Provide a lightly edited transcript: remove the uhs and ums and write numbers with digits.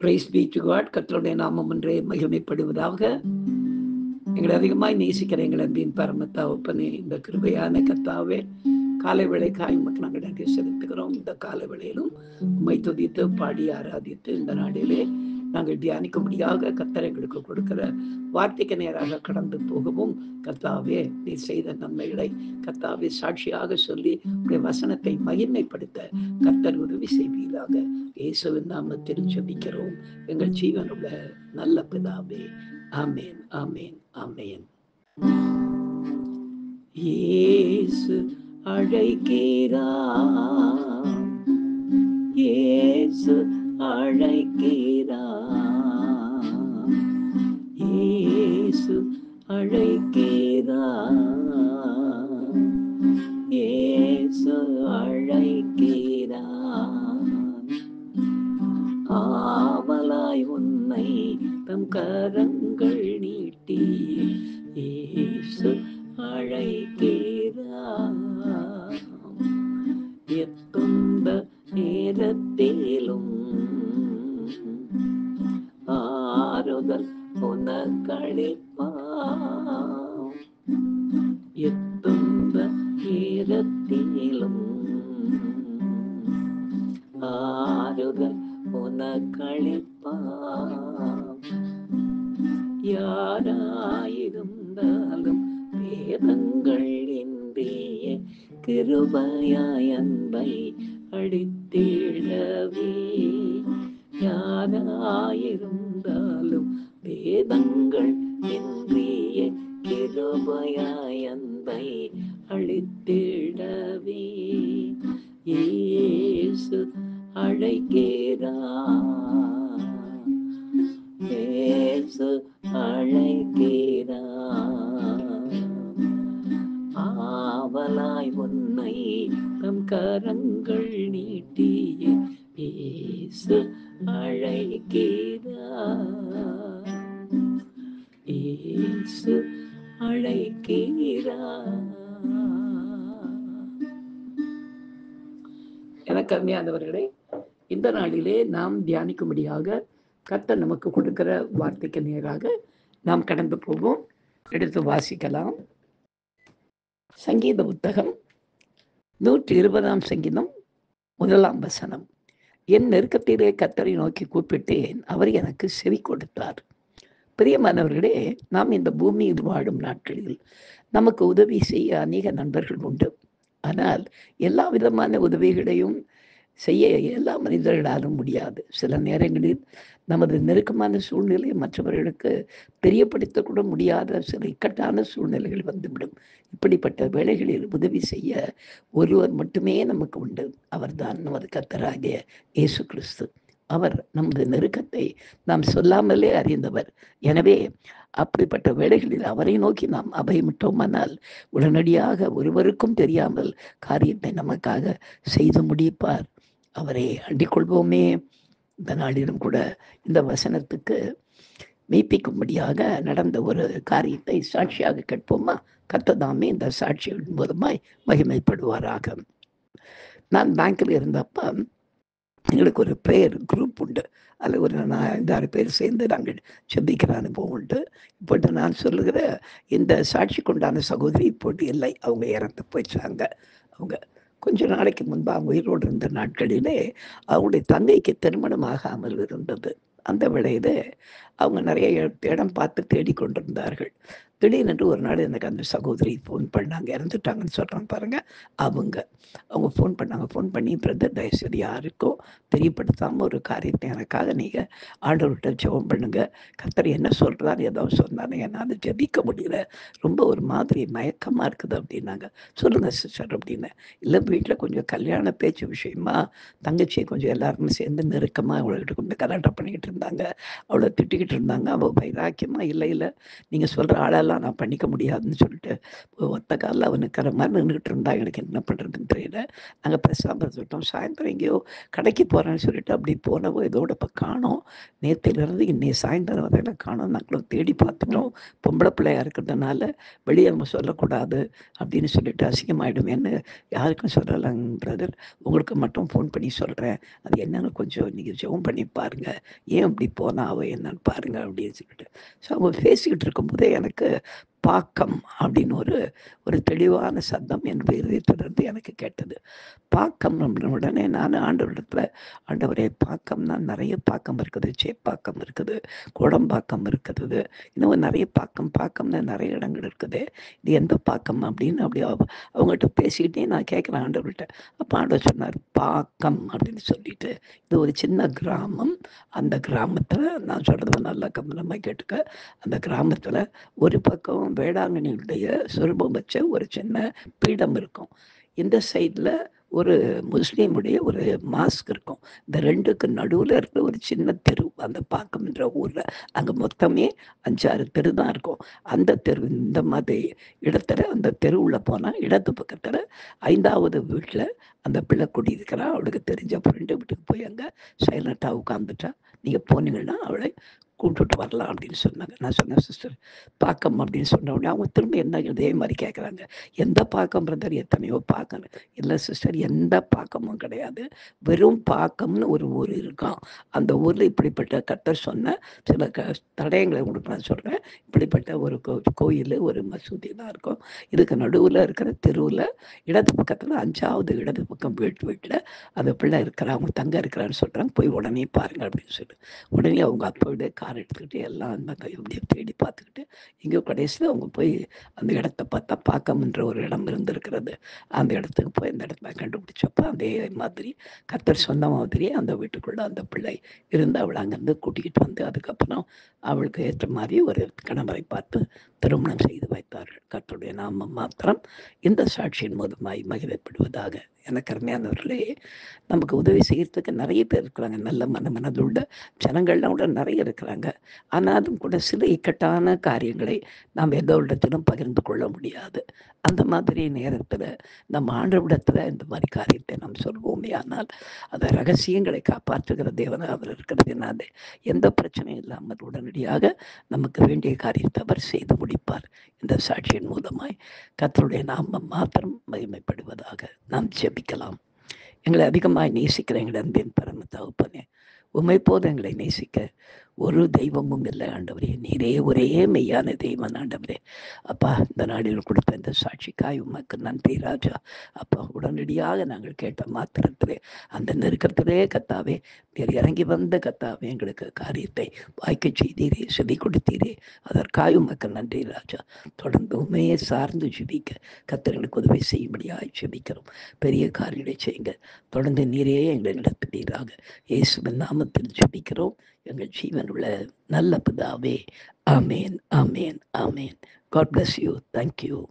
Price B to God. கர்த்தருடைய நாமம் ஒன்றே மகிமைப்படுவதாக. எங்களை அதிகமாய் நேசிக்கிற எங்கள் அன்பின் பரம தகப்பனே, இந்த கிருபையான கர்த்தாவே, காலை வேளைக்காய் உமக்கு நாங்கள் நன்றி செலுத்துகிறோம். இந்த காலை வேளையிலும் உம்மை துதித்து பாடி ஆராதித்து இந்த நாளிலே நாங்கள் தியானிக்கும்படியாக கர்த்தர் எங்களுக்கு கொடுக்கிற வார்த்தைக்கு நேராக கடந்து போகவும், கர்த்தாவே நீ செய்த நன்மைகளை கர்த்தாவே சாட்சியாக சொல்லி உடைய வசனத்தை மகிமைப்படுத்த கர்த்தர் உதவி செய்வீராக. இயேசுவின் நாமத்தில் ஜெபிக்கிறோம் எங்கள் ஜீவனுள்ள நல்ல பிதாவே. ஆமேன், ஆமேன், ஆமேன். இயேசு அழைக்கிறார், இயேசு அழைக்கிறார், இயேசு அழைக்கிறார், இயேசு அழைக்கிறார். ஆவலாய் உன்னை தம் கரங்கள் நீட்டி இயேசு அழைக்கிறார். எத்துன்ப நேரத்திலும் ஆறுதல் உனக்களிப்பார். எத்துன்ப நேரத்திலும் ஆறுதல் உனக்களிப்பார். யாராயிருந்தாலும் வேதங்கள் இன்றியே கிருபையாய் அன்பை அளித்திடவே. யாராயிருந்தாலும் வேதங்கள் இன்றியே கிருபையாய் அன்பை அளித்திடவே. இயேசு அழைக்கிறார், இயேசு அழைக்கிறார். ஆவலாய் உன்னை தம் கரங்கள் நீட்டி இயேசு அழைக்கிறார், இயேசு அழைக்கிறார். எனக்கு அருமையானவர்களே, இந்த நாளிலே நாம் தியானிக்கும்படியாக கர்த்தர் நமக்கு கொடுக்கிற வார்த்தைக்கு நேராக நாம் கடந்து போவோம். எடுத்து வாசிக்கலாம். சங்கீத புத்தகம் 120 சங்கீதம் 1 வசனம். என் நெருக்கத்திலே கர்த்தரை நோக்கி கூப்பிட்டேன், அவர் எனக்கு செவி கொடுத்தார். பிரியமானவர்களே, நாம் இந்த பூமியில் வாழும் நாட்களில் நமக்கு உதவி செய்ய அநேக நண்பர்கள் உண்டு. ஆனால் எல்லா விதமான உதவிகளையும் செய்ய எல்லா மனிதர்களாலும் முடியாது. சில நேரங்களில் நமது நெருக்கமான சூழ்நிலை மற்றவர்களுக்கு தெரியப்படுத்தக்கூட முடியாத சில இக்கட்டான சூழ்நிலைகள் வந்துவிடும். இப்படிப்பட்ட வேளைகளில் உதவி செய்ய ஒருவர் மட்டுமே நமக்கு உண்டு. அவர்தான் நமது கர்த்தராகிய இயேசு கிறிஸ்து. அவர் நமது நெருக்கத்தை நாம் சொல்லாமலே அறிந்தவர். எனவே அப்படிப்பட்ட வேளைகளில் அவரை நோக்கி நாம் அபயமிட்டோமானால் உடனடியாக ஒருவருக்கும் தெரியாமல் காரியத்தை நமக்காக செய்து முடிப்பார். அவரை அண்டிக் கொள்வோமே. இந்த நாளிலும் கூட இந்த வசனத்துக்கு மெய்ப்பிக்கும்படியாக நடந்த ஒரு காரியத்தை சாட்சியாக கேட்போமா? கர்த்தர் இந்த சாட்சியின் மூலமாய் மகிமைப்படுவாராக. நான் பேங்க்ல இருந்தப்ப எங்களுக்கு ஒரு ப்ரேயர் குரூப் உண்டு. அதில் ஒரு 5-6 பேர் சேர்ந்து நாங்கள் செபிக்கிற அனுபவம் உண்டு. இப்போது நான் சொல்லுகிற இந்த சாட்சிக்கு உண்டான சகோதரி இப்போது இல்லை, அவங்க இறந்து போயிடுச்சாங்க. அவங்க கொஞ்ச நாளைக்கு முன்பு அவங்க உயிரோடு இருந்த நாட்களிலே அவங்களுடைய தந்தைக்கு திருமணம் ஆகாமல் இருந்தது. அந்த வேளையில் அவங்க நிறைய இடம் பார்த்து தேடிக்கொண்டிருந்தார்கள். திடீரென்று ஒரு நாள் எனக்கு அந்த சகோதரி ஃபோன் பண்ணாங்க. இறந்துட்டாங்கன்னு சொல்கிறாங்க பாருங்கள். அவங்க ஃபோன் பண்ணாங்க. ஃபோன் பண்ணி, பிரதர் தயவுசெய்து யாருக்கும் தெரியப்படுத்தாமல் ஒரு காரியத்தை எனக்காக நீங்கள் ஆண்டவர்கிட்ட ஜெபம் பண்ணுங்கள். கர்த்தர் என்ன சொல்கிறாரு ஏதாவது சொன்னாங்க. என்னால் ஜெபிக்க முடியல, ரொம்ப ஒரு மாதிரி மயக்கமாக இருக்குது அப்படின்னாங்க. சொல்லுங்கள் சிஸ்டர் அப்படின்னு. இல்லை, வீட்டில் கொஞ்சம் கல்யாண பேச்சு விஷயமா தங்கச்சியை கொஞ்சம் எல்லாருமே சேர்ந்து நெருக்கமாக அவள்கிட்ட கொஞ்சம் கலாட்டம் பண்ணிக்கிட்டு இருந்தாங்க. அவளை திட்டிக்கிட்டு இருந்தாங்க. அவள் வைராக்கியமாக இல்லை நீங்கள் சொல்கிற ஆளால் அதெல்லாம் நான் பண்ணிக்க முடியாதுன்னு சொல்லிட்டு ஒத்த காலில் அவன் நிற்கிற மாதிரி நின்றுக்கிட்டு இருந்தா எனக்கு என்ன பண்ணுறதுன்னு தெரியல. நாங்கள் பேசாமல் இருந்துவிட்டோம். சாயந்தரம் எங்கேயோ கடைக்கு போகிறேன்னு சொல்லிட்டு அப்படி போனவோ இதோட இப்போ காணோம். நேற்றுலேருந்து இன்னைக்கு சாயந்தரம் வரையில காணோம். நாங்களும் தேடி பார்த்துட்டோம். பொம்பளை பிள்ளையா இருக்கிறதுனால வெளியே நம்ம சொல்லக்கூடாது அப்படின்னு சொல்லிட்டு அசிங்கமாயிடுமேன்னு யாருக்கும் சொல்லலைங்க பிரதர். உங்களுக்கு மட்டும் ஃபோன் பண்ணி சொல்கிறேன். அது என்னென்னு கொஞ்சம் நீங்கள் ஜெபம் பண்ணி பாருங்கள். ஏன் அப்படி போனா அவள் என்னன்னு பாருங்கள் அப்படின்னு சொல்லிட்டு. ஸோ அவங்க பேசிக்கிட்டு இருக்கும்போதே எனக்கு பாக்கம் அப்படின்னு ஒரு ஒரு தெளிவான சத்தம் என் இதயத்திலிருந்து எனக்கு கேட்டது. பாக்கம் அப்படின்ன உடனே நான் ஆண்டவரிடத்துல, ஆண்டவரே பாக்கம்னா நிறைய பாக்கம் இருக்குது. சேப்பாக்கம் இருக்குது, கோடம்பாக்கம் இருக்குது, இன்னும் நிறைய பாக்கம்னா நிறைய இடங்கள் இருக்குது. இது எந்த பாக்கம் அப்படின்னு அப்படி அவங்ககிட்ட பேசிக்கிட்டே நான் கேட்குறேன் ஆண்டவர்கிட்ட. அப்போ ஆண்டவர் சொன்னார், பாக்கம் அப்படின்னு சொல்லிட்டு, இது ஒரு சின்ன கிராமம். அந்த கிராமத்தில் நான் சொல்கிறது நல்லா கவனமாக கேட்டுக்க. அந்த கிராமத்தில் ஒரு பக்கம் வேளாங்கண்ணியுடைய சொரூபம் வச்ச ஒரு சின்ன பீடம் இருக்கும். இந்த சைடில் ஒரு முஸ்லீமுடைய ஒரு மாஸ்க் இருக்கும். இந்த ரெண்டுக்கு நடுவில் இருக்கிற ஒரு சின்ன தெரு, அந்த பாக்கம்ன்ற ஊரில் அங்கே மொத்தமே 5-6 தெரு தான் இருக்கும். அந்த தெரு இந்த மாதிரி இடத்துல அந்த தெருவில் போனால் இடது பக்கத்தில் 5வது வீட்டில் அந்த பிள்ளை குடியிருக்கிறா. அவளுக்கு தெரிஞ்ச ஃப்ரெண்டு வீட்டுக்கு போய் அங்கே சைலண்ட்டாக உட்காந்துட்டா. நீங்கள் போனீங்கன்னா அவளை கூப்பிட்டுட்டு வரலாம் அப்படின்னு சொன்னாங்க. நான் சொன்னேன், சிஸ்டர் பாக்கம் அப்படின்னு சொன்ன உடனே அவங்க திரும்ப என்ன இதே மாதிரி கேட்குறாங்க, எந்த பாக்கம் பிரதர்? எத்தனையோ பாக்கம். இல்லை சிஸ்டர், எந்த பாக்கமும் கிடையாது. வெறும் பாக்கம்னு ஒரு ஊர் இருக்கான். அந்த ஊரில் இப்படிப்பட்ட கர்த்தர் சொன்ன சில தடயங்களை உங்களுக்கு நான் சொல்கிறேன். இப்படிப்பட்ட ஒரு கோயில், ஒரு மசூதி தான் இருக்கும். இதுக்கு நடுவில் இருக்கிற தெருவில் இடது பக்கத்தில் 5வது இடது பக்கம் வீட்டில் அந்த பிள்ளை இருக்கிறா, அவங்க தங்க இருக்கிறான்னு சொல்கிறாங்க. போய் உடனே பாருங்க அப்படின்னு சொல்லி உடனே அவங்க அப்போட கார் எடுத்துக்கிட்டு எல்லாம் அந்த அப்படியே தேடி பார்த்துக்கிட்டு இங்கே கடைசியில் அவங்க போய் அந்த இடத்த பார்த்தா பாக்கம்ன்ற ஒரு இடம் இருந்திருக்கிறது. அந்த இடத்துக்கு போய் அந்த இடத்துல கண்டுபிடிச்சப்போ அதே மாதிரி கர்த்தர் சொன்ன மாதிரியே அந்த வீட்டுக்குள்ளே அந்த பிள்ளை இருந்து அவளை அங்கேருந்து கூட்டிக்கிட்டு வந்து அதுக்கப்புறம் அவளுக்கு ஏற்ற மாதிரி ஒரு கணவரை பார்த்து திருமணம் செய்து வைத்தார்கள். கர்த்தருடைய நாமம் மாத்திரம் இந்த சாட்சியின் மூலமாய் மகிழப்படுவதாக. எனக்கு அருமையானவர்களே, நமக்கு உதவி செய்யறதுக்கு நிறைய பேர் இருக்கிறாங்க. நல்ல மனதுள்ள ஜனங்கள்லாம் கூட நிறைய இருக்கிறாங்க. ஆனாலும் கூட சில இக்கட்டான காரியங்களை நாம் எதோரிடத்திலும் பகிர்ந்து கொள்ள முடியாது. அந்த மாதிரி நேரத்தில் நம்ம ஆண்டவரிடத்தில் இந்த மாதிரி காரியத்தை நாம் சொல்வோமே, ஆனால் அந்த ரகசியங்களை காப்பாற்றுகிற தேவனாக அவர் இருக்கிறதுனால எந்த பிரச்சனையும் இல்லாமல் உடனடியாக நமக்கு வேண்டிய காரியத்தை அவர் செய்து முடிப்பார். இந்த சாட்சியின் மூலமாய் கர்த்தருடைய நாமம் மாத்திரம் மகிமைப்படுவதாக. நாம் ஜெபிக்கலாம். எங்களை அதிகமாக நேசிக்கிற எங்கள் அன்பின் பரம தகப்பனே, உம்மை போது எங்களை நேசிக்க ஒரு தெய்வமும் இல்லை ஆண்டவரே. நீரே ஒரே மெய்யான தெய்வம் ஆண்டவரே. அப்பா, இந்த நாளில் கொடுத்த இந்த சாட்சிக்காய் உமக்கு நன்றி ராஜா. அப்பா, உடனடியாக நாங்கள் கேட்ட மாத்திரத்திலே அந்த நெருக்கத்திலே கத்தாவே நீர் இறங்கி வந்த கத்தாவே எங்களுக்கு காரியத்தை வாய்க்க செய்தீரே, செவி கொடுத்தீரே. அதற்காக உமக்கு நன்றி ராஜா. தொடர்ந்து உண்மையை சார்ந்து ஜெபிக்க கர்த்தர்களுக்கு உதவி செய்யும்படியாக ஜெபிக்கிறோம். பெரிய காரியங்களை செய்யுங்க. தொடர்ந்து நீரே எங்களை நடத்துவீராக. இயேசுவின் நாமத்தில் ஜெபிக்கிறோம் எங்கள் ஜீவனுள்ள நல்ல பிதாவே. ஆமேன், ஆமேன், ஆமேன். God bless you. Thank you.